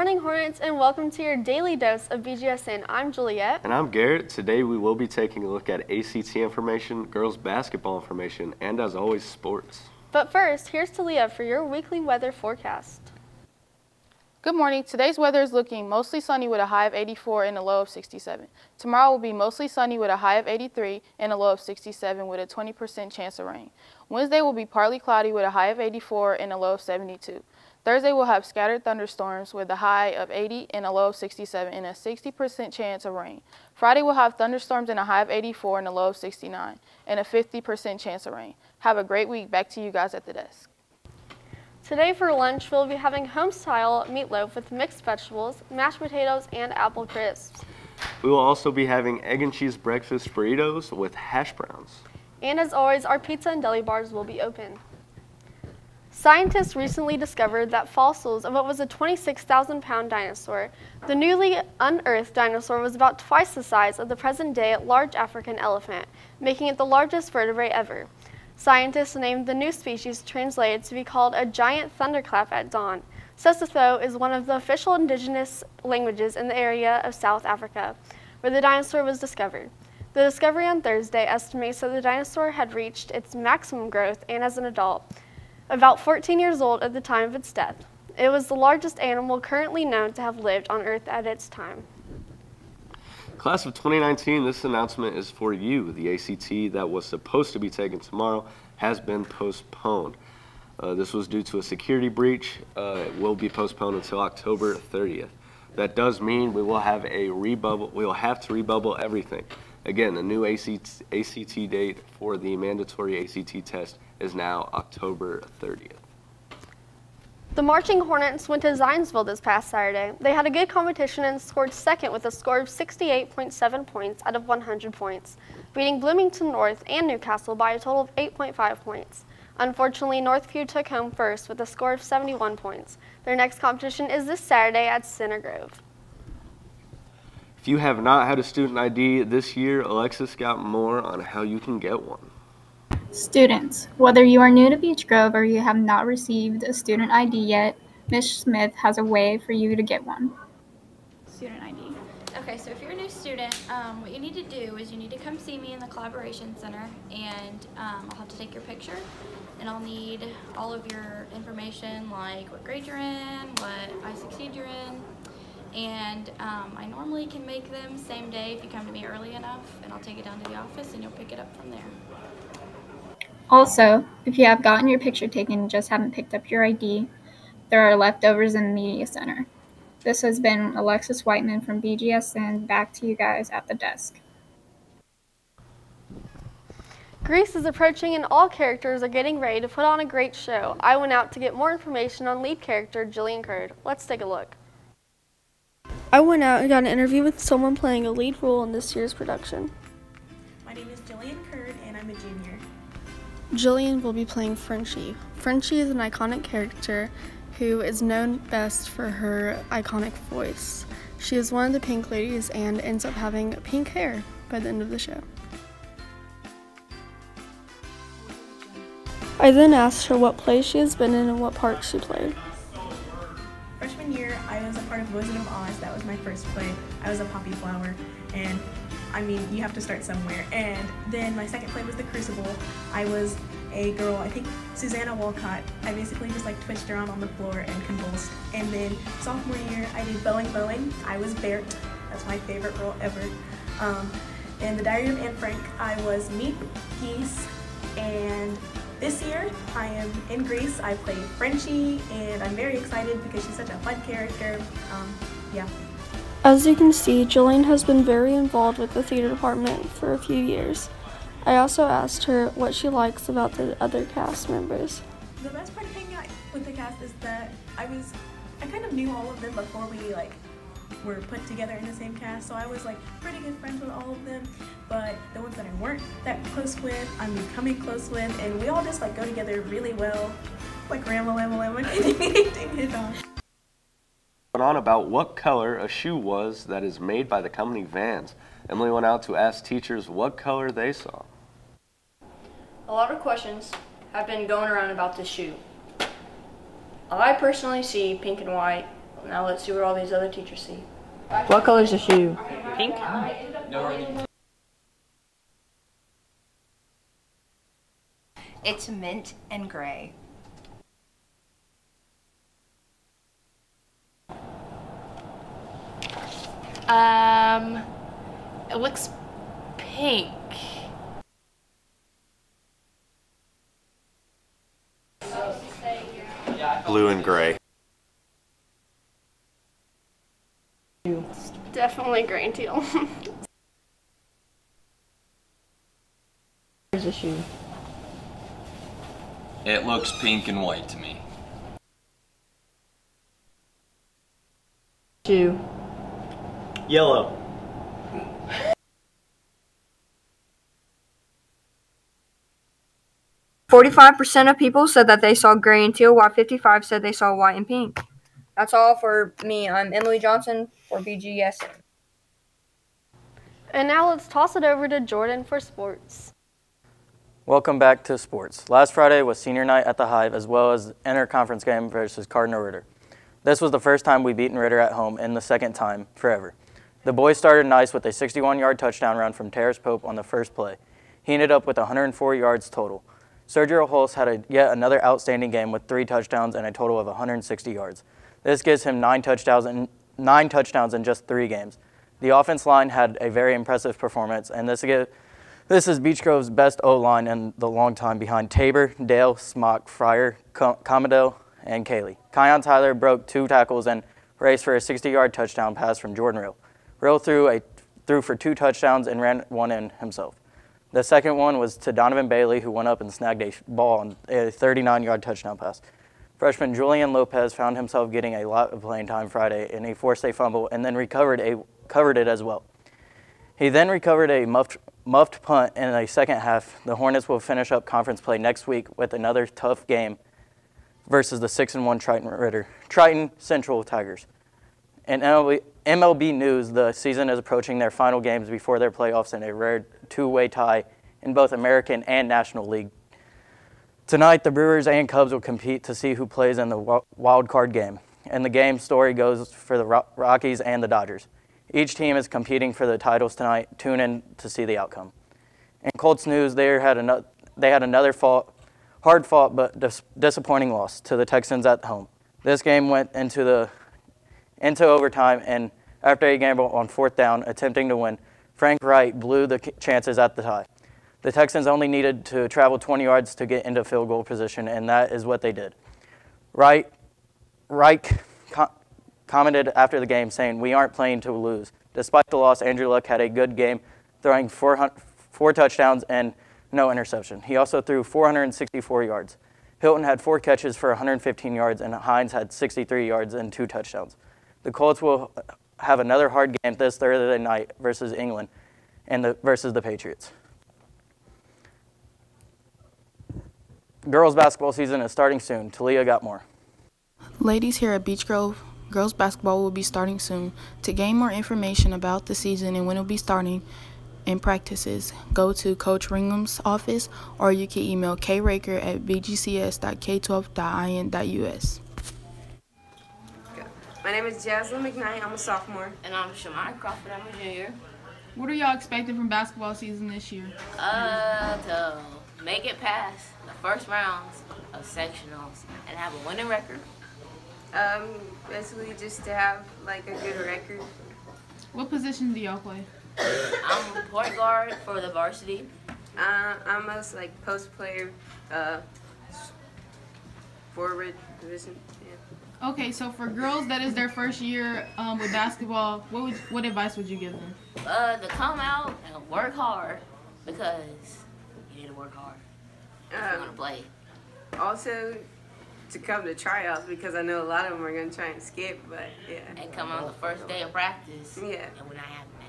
morning, Hornets, and welcome to your daily dose of Bgsn. I'm Juliet. And I'm Garrett. Today we will be taking a look at ACT information, girls basketball information, and as always, sports. But first, here's Talia for your weekly weather forecast. Good morning. Today's weather is looking mostly sunny with a high of 84 and a low of 67. Tomorrow will be mostly sunny with a high of 83 and a low of 67 with a 20% chance of rain. Wednesday will be partly cloudy with a high of 84 and a low of 72. Thursday will have scattered thunderstorms with a high of 80 and a low of 67 and a 60% chance of rain. Friday will have thunderstorms and a high of 84 and a low of 69 and a 50% chance of rain. Have a great week. Back to you guys at the desk. Today for lunch, we'll be having home-style meatloaf with mixed vegetables, mashed potatoes, and apple crisps. We will also be having egg and cheese breakfast burritos with hash browns. And as always, our pizza and deli bars will be open. Scientists recently discovered that fossils of what was a 26,000-pound dinosaur, the newly unearthed dinosaur was about twice the size of the present-day large African elephant, making it the largest vertebrate ever. Scientists named the new species translated to be called a giant thunderclap at dawn. Sesotho is one of the official indigenous languages in the area of South Africa, where the dinosaur was discovered. The discovery on Thursday estimates that the dinosaur had reached its maximum growth and as an adult, about 14 years old at the time of its death. It was the largest animal currently known to have lived on Earth at its time. Class of 2019, this announcement is for you. The ACT that was supposed to be taken tomorrow has been postponed. This was due to a security breach. It will be postponed until October 30th. That does mean we will have a rebubble. We will have to rebubble everything. Again, the new ACT date for the mandatory ACT test is now October 30th. The Marching Hornets went to Zionsville this past Saturday. They had a good competition and scored second with a score of 68.7 points out of 100 points, beating Bloomington North and Newcastle by a total of 8.5 points. Unfortunately, Northview took home first with a score of 71 points. Their next competition is this Saturday at Center Grove. If you have not had a student ID this year, Alexis got more on how you can get one. Students, whether you are new to Beech Grove or you have not received a student ID yet, Ms. Smith has a way for you to get one. Student ID. Okay, so if you're a new student, what you need to do is you need to come see me in the Collaboration Center, and I'll have to take your picture, and I'll need all of your information like what grade you're in, what I-16 you're in, and I normally can make them same day if you come to me early enough, and I'll take it down to the office and you'll pick it up from there. Also, if you have gotten your picture taken and just haven't picked up your ID, there are leftovers in the Media Center. This has been Alexis Whiteman from Bgsn. Back to you guys at the desk. Greece is approaching and all characters are getting ready to put on a great show. I went out to get more information on lead character Jillian Curd. Let's take a look. I went out and got an interview with someone playing a lead role in this year's production. My name is Jillian Curd and I'm a junior. Jillian will be playing Frenchie. Frenchie is an iconic character who is known best for her iconic voice. She is one of the Pink Ladies and ends up having pink hair by the end of the show. I then asked her what plays she has been in and what parts she played. Freshman year, I was a part of Wizard of Oz. That was my first play. I was a poppy flower, and I mean, you have to start somewhere. And then my second play was The Crucible. I was a girl, I think Susanna Walcott. I basically just like twitched around on the floor and convulsed. And then sophomore year, I did Boeing. I was Bert. That's my favorite role ever. In The Diary of Anne Frank, I was Meep Geese. And this year, I am in Greece. I play Frenchie, and I'm very excited because she's such a fun character. Yeah. As you can see, Jillian has been very involved with the theater department for a few years. I also asked her what she likes about the other cast members. The best part of hanging out with the cast is that I kind of knew all of them before we were put together in the same cast, so I was pretty good friends with all of them. But the ones that I weren't that close with, I'm becoming close with, and we all just go together really well, like Rama Lama Lama, ding it off. On about what color a shoe was that is made by the company Vans. Emily went out to ask teachers what color they saw. A lot of questions have been going around about this shoe. I personally see pink and white, Now let's see what all these other teachers see. What color is the shoe? Pink? It's mint and gray. It looks pink. Blue and gray. Definitely gray and teal. Where's the shoe? It looks pink and white to me. Shoe. Yellow. %45 of people said that they saw gray and teal, while 55% said they saw white and pink. That's all for me. I'm Emily Johnson for Bgsn. And now let's toss it over to Jordan for sports. Welcome back to sports. Last Friday was senior night at the Hive, as well as inter-conference game versus Cardinal Ritter. This was the first time we beaten Ritter at home and the second time forever. The boys started nice with a 61-yard touchdown run from Terrace Pope on the first play. He ended up with 104 yards total. Sergio Hulse had yet another outstanding game with 3 touchdowns and a total of 160 yards. This gives him 9 touchdowns in just 3 games. The offense line had a very impressive performance, and this is Beech Grove's best O-line in the long time, behind Tabor, Dale, Smock, Fryer, Commodore, and Cayley. Kion Tyler broke 2 tackles and raced for a 60-yard touchdown pass from Jordan Rill. Rill threw for 2 touchdowns and ran one in himself. The second one was to Donovan Bailey, who went up and snagged a ball on a 39-yard touchdown pass. Freshman Julian Lopez found himself getting a lot of playing time Friday, and he forced a fumble and then covered it as well. He then recovered a muffed punt in the second half. The Hornets will finish up conference play next week with another tough game versus the 6-1 Triton Central Tigers. In MLB news, the season is approaching their final games before their playoffs in a rare two-way tie in both American and National League. Tonight, the Brewers and Cubs will compete to see who plays in the wild card game, and the game story goes for the Rockies and the Dodgers. Each team is competing for the titles tonight. Tune in to see the outcome. In Colts news, they had another hard-fought but disappointing loss to the Texans at home. This game went into overtime, and after a gamble on 4th down, attempting to win, Frank Wright blew the chances at the tie. The Texans only needed to travel 20 yards to get into field goal position, and that is what they did. Wright commented after the game saying, "We aren't playing to lose." Despite the loss, Andrew Luck had a good game, throwing 4 touchdowns and no interception. He also threw 464 yards. Hilton had 4 catches for 115 yards, and Hines had 63 yards and 2 touchdowns. The Colts will have another hard game this Thursday night versus England and versus the Patriots. Girls basketball season is starting soon. Talia got more. Ladies here at Beech Grove, girls basketball will be starting soon. To gain more information about the season and when it will be starting and practices, go to Coach Ringham's office, or you can email kraker@bgcs.k12.in.us. My name is Jasmine McKnight. I'm a sophomore. And I'm Shamai Crawford. I'm a junior. What are y'all expecting from basketball season this year? To make it past the first rounds of sectionals and have a winning record. Basically just to have like a good record. What position do y'all play? I'm a point guard for the varsity. I'm most like post player, forward position. Yeah. Okay, so for girls that is their first year with basketball, what advice would you give them? To come out and work hard, because you need to work hard if you want to play. Also, to come to tryouts, because I know a lot of them are going to try and skip, but yeah. And come on the first day of practice. Yeah. And we're not having it.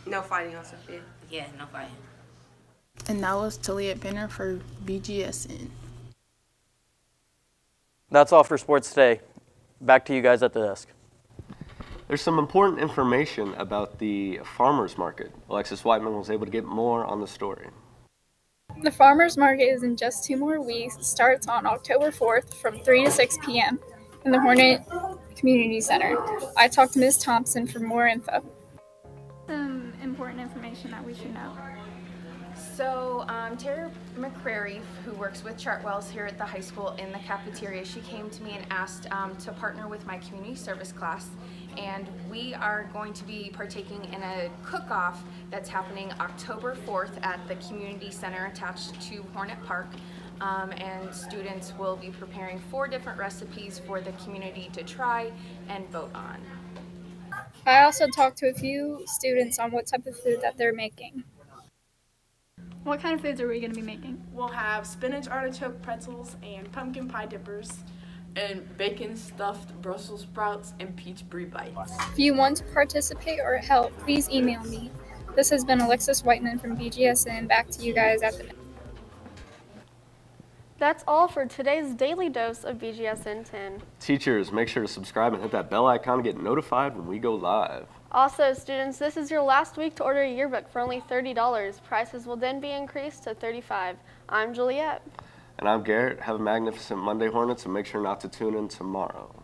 No fighting also, yeah. Yeah, no fighting. And that was Talia Penner for Bgsn. That's all for sports today. Back to you guys at the desk. There's some important information about the farmers market. Alexis Whiteman was able to get more on the story. The farmers market is in just 2 more weeks. It starts on October 4th from 3 to 6 p.m. in the Hornet Community Center. I talked to Ms. Thompson for more info. Some important information that we should know. So Tara McCrary, who works with Chartwells here at the high school in the cafeteria, she came to me and asked to partner with my community service class, and we are going to be partaking in a cook-off that's happening October 4th at the community center attached to Hornet Park. And students will be preparing 4 different recipes for the community to try and vote on. I also talked to a few students on what type of food that they're making. What kind of foods are we going to be making? We'll have spinach artichoke pretzels and pumpkin pie dippers. And bacon stuffed Brussels sprouts and peach brie bites. If you want to participate or help, please email me. This has been Alexis Whiteman from Bgsn. Back to you guys at the desk. That's all for today's daily dose of BGSN 10. Teachers, make sure to subscribe and hit that bell icon to get notified when we go live. Also, students, this is your last week to order a yearbook for only $30. Prices will then be increased to $35. I'm Juliet. And I'm Garrett. Have a magnificent Monday, Hornets, and make sure not to tune in tomorrow.